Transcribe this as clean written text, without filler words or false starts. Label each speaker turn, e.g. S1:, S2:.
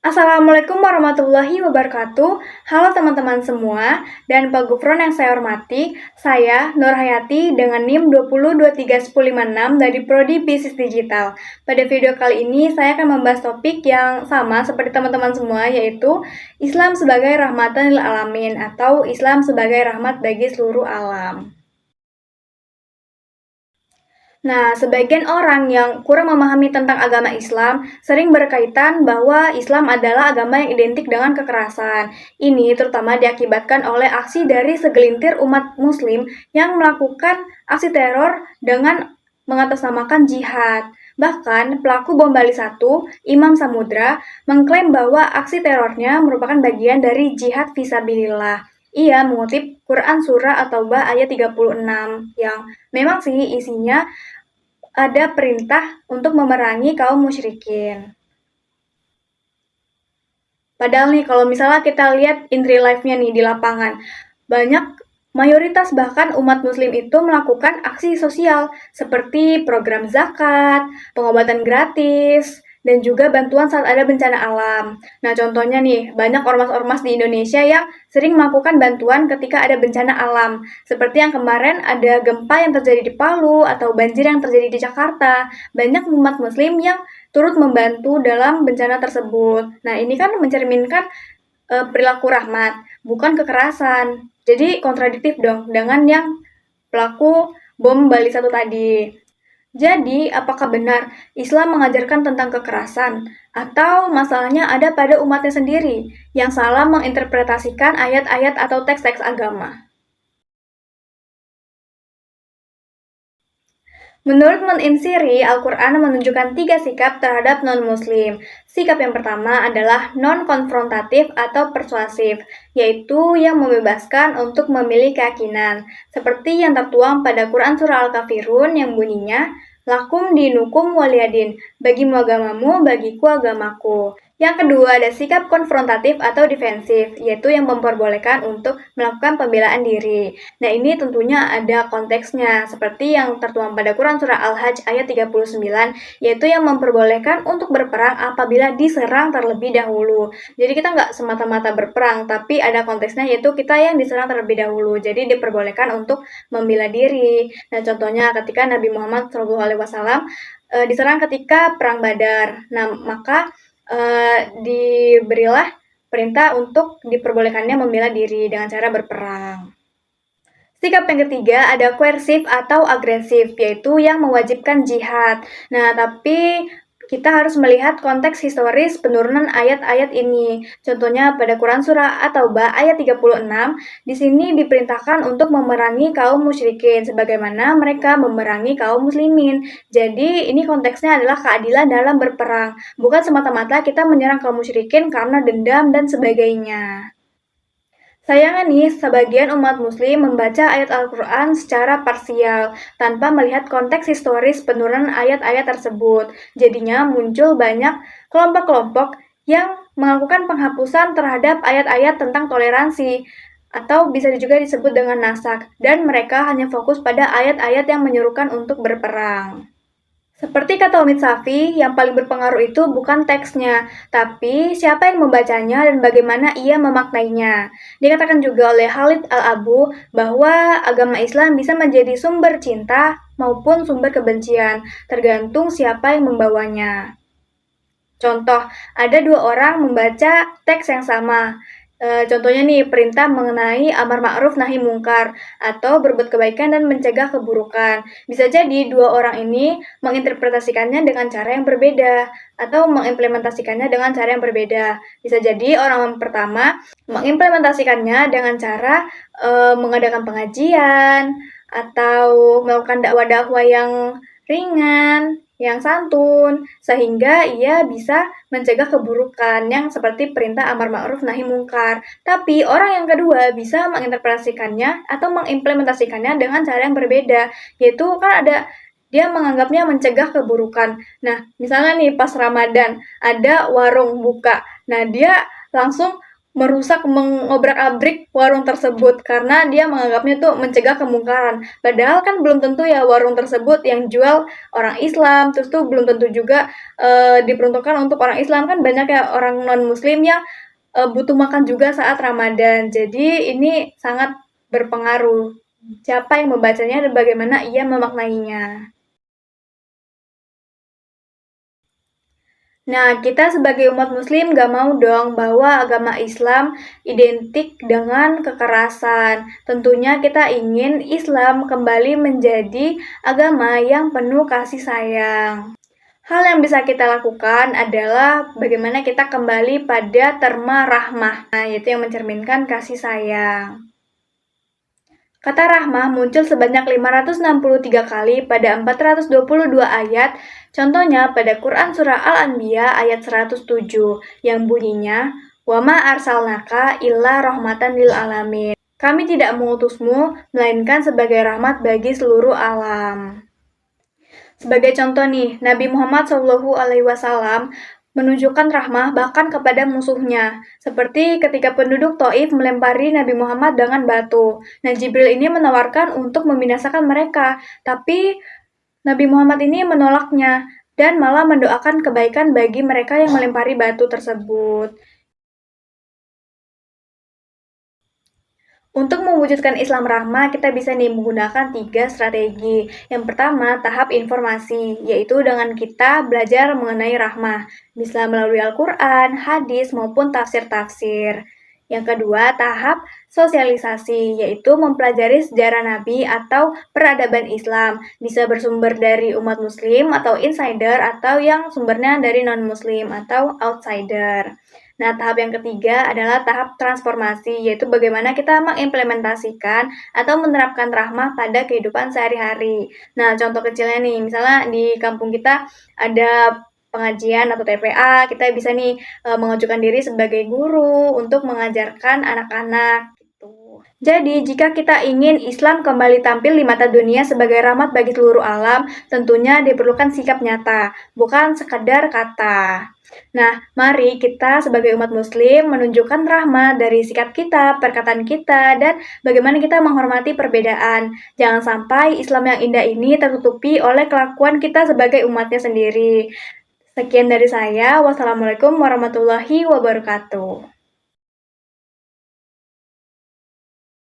S1: Assalamualaikum warahmatullahi wabarakatuh. Halo teman-teman semua dan Pak Gufron yang saya hormati. Saya Nur Hayati dengan NIM 20231056 dari Prodi Bisnis Digital. Pada video kali ini saya akan membahas topik yang sama seperti teman-teman semua, yaitu Islam sebagai rahmatan lil alamin atau Islam sebagai rahmat bagi seluruh alam. Nah, sebagian orang yang kurang memahami tentang agama Islam sering berkaitan bahwa Islam adalah agama yang identik dengan kekerasan. Ini terutama diakibatkan oleh aksi dari segelintir umat muslim yang melakukan aksi teror dengan mengatasnamakan jihad. Bahkan, pelaku bom Bali 1, Imam Samudra, mengklaim bahwa aksi terornya merupakan bagian dari jihad fisabilillah. Ia mengutip Quran Surah At-Taubah ayat 36 yang memang sih isinya ada perintah untuk memerangi kaum musyrikin. Padahal nih kalau misalnya kita lihat in real life-nya nih di lapangan, banyak mayoritas bahkan umat muslim itu melakukan aksi sosial seperti program zakat, pengobatan gratis, dan juga bantuan saat ada bencana alam. Nah, contohnya nih, banyak ormas-ormas di Indonesia yang sering melakukan bantuan ketika ada bencana alam. Seperti yang kemarin ada gempa yang terjadi di Palu atau banjir yang terjadi di Jakarta. Banyak umat muslim yang turut membantu dalam bencana tersebut. Nah, ini kan mencerminkan perilaku rahmat, bukan kekerasan. Jadi kontradiktif dong dengan yang pelaku bom Bali 1 tadi. Jadi, apakah benar Islam mengajarkan tentang kekerasan? Atau masalahnya ada pada umatnya sendiri yang salah menginterpretasikan ayat-ayat atau teks-teks agama? Menurut Al-Insiri, Al-Quran menunjukkan 3 sikap terhadap non-muslim. Sikap yang pertama adalah non-konfrontatif atau persuasif, yaitu yang membebaskan untuk memilih keyakinan. Seperti yang tertuang pada Quran Surah Al-Kafirun yang bunyinya, Lakum dinukum waliyadin, bagimu agamamu, bagiku agamaku. Yang kedua ada sikap konfrontatif atau defensif, yaitu yang memperbolehkan untuk melakukan pembelaan diri. Nah, ini tentunya ada konteksnya, seperti yang tertuang pada Quran Surah Al-Hajj ayat 39, yaitu yang memperbolehkan untuk berperang apabila diserang terlebih dahulu. Jadi kita nggak semata-mata berperang, tapi ada konteksnya yaitu kita yang diserang terlebih dahulu. Jadi diperbolehkan untuk membela diri. Nah, contohnya ketika Nabi Muhammad SAW diserang ketika Perang Badar. Nah, maka diberilah perintah untuk diperbolehkannya membela diri dengan cara berperang. Sikap yang ketiga ada koersif atau agresif, yaitu yang mewajibkan jihad. Nah, tapi kita harus melihat konteks historis penurunan ayat-ayat ini. Contohnya pada Quran Surah At-Taubah ayat 36, di sini diperintahkan untuk memerangi kaum musyrikin, sebagaimana mereka memerangi kaum muslimin. Jadi, ini konteksnya adalah keadilan dalam berperang, bukan semata-mata kita menyerang kaum musyrikin karena dendam dan sebagainya. Sayangnya nih, sebagian umat muslim membaca ayat Al-Quran secara parsial, tanpa melihat konteks historis penurunan ayat-ayat tersebut. Jadinya muncul banyak kelompok-kelompok yang melakukan penghapusan terhadap ayat-ayat tentang toleransi, atau bisa juga disebut dengan nasak, dan mereka hanya fokus pada ayat-ayat yang menyerukan untuk berperang. Seperti kata Omid Safi, yang paling berpengaruh itu bukan teksnya, tapi siapa yang membacanya dan bagaimana ia memaknainya. Dikatakan juga oleh Khalid Al-Abu bahwa agama Islam bisa menjadi sumber cinta maupun sumber kebencian, tergantung siapa yang membawanya. Contoh, ada 2 orang membaca teks yang sama. Contohnya nih, perintah mengenai amar ma'ruf nahi mungkar atau berbuat kebaikan dan mencegah keburukan. Bisa jadi 2 orang ini menginterpretasikannya dengan cara yang berbeda atau mengimplementasikannya dengan cara yang berbeda. Bisa jadi orang pertama mengimplementasikannya dengan cara mengadakan pengajian atau melakukan dakwah-dakwah yang ringan, yang santun, sehingga ia bisa mencegah keburukan yang seperti perintah amar ma'ruf nahi mungkar. Tapi orang yang kedua bisa menginterpretasikannya atau mengimplementasikannya dengan cara yang berbeda, yaitu kan ada dia menganggapnya mencegah keburukan. Nah, misalnya nih pas Ramadan ada warung buka. Nah, dia langsung merusak, mengobrak-abrik warung tersebut karena dia menganggapnya tuh mencegah kemungkaran. Padahal kan belum tentu ya warung tersebut yang jual orang Islam, terus tuh belum tentu juga diperuntukkan untuk orang Islam, kan banyak ya orang non-muslim yang butuh makan juga saat Ramadan. Jadi ini sangat berpengaruh siapa yang membacanya dan bagaimana ia memaknainya. Nah, kita sebagai umat muslim gak mau dong bahwa agama Islam identik dengan kekerasan. Tentunya kita ingin Islam kembali menjadi agama yang penuh kasih sayang. Hal yang bisa kita lakukan adalah bagaimana kita kembali pada terma rahmah, yaitu yang mencerminkan kasih sayang. Kata rahmah muncul sebanyak 563 kali pada 422 ayat, contohnya pada Quran Surah Al-Anbiya ayat 107, yang bunyinya, "Wama arsalnaka illa rahmatan lil alamin." Kami tidak mengutusmu, melainkan sebagai rahmat bagi seluruh alam. Sebagai contoh nih, Nabi Muhammad SAW menunjukkan rahmah bahkan kepada musuhnya, seperti ketika penduduk Taif melempari Nabi Muhammad dengan batu. Nah, Jibril ini menawarkan untuk membinasakan mereka, tapi Nabi Muhammad ini menolaknya dan malah mendoakan kebaikan bagi mereka yang melempari batu tersebut. Untuk mewujudkan Islam ramah, kita bisa nih menggunakan 3 strategi. Yang pertama, tahap informasi, yaitu dengan kita belajar mengenai rahmah, bisa melalui Al-Quran, hadis, maupun tafsir-tafsir. Yang kedua, tahap sosialisasi, yaitu mempelajari sejarah Nabi atau peradaban Islam, bisa bersumber dari umat muslim atau insider, atau yang sumbernya dari non-muslim atau outsider. Nah, tahap yang ketiga adalah tahap transformasi, yaitu bagaimana kita mengimplementasikan atau menerapkan rahmah pada kehidupan sehari-hari. Nah, contoh kecilnya nih, misalnya di kampung kita ada pengajian atau TPA, kita bisa nih mengajukan diri sebagai guru untuk mengajarkan anak-anak. Jadi, jika kita ingin Islam kembali tampil di mata dunia sebagai rahmat bagi seluruh alam, tentunya diperlukan sikap nyata, bukan sekedar kata. Nah, mari kita sebagai umat muslim menunjukkan rahmat dari sikap kita, perkataan kita, dan bagaimana kita menghormati perbedaan. Jangan sampai Islam yang indah ini tertutupi oleh kelakuan kita sebagai umatnya sendiri. Sekian dari saya. Wassalamualaikum warahmatullahi wabarakatuh.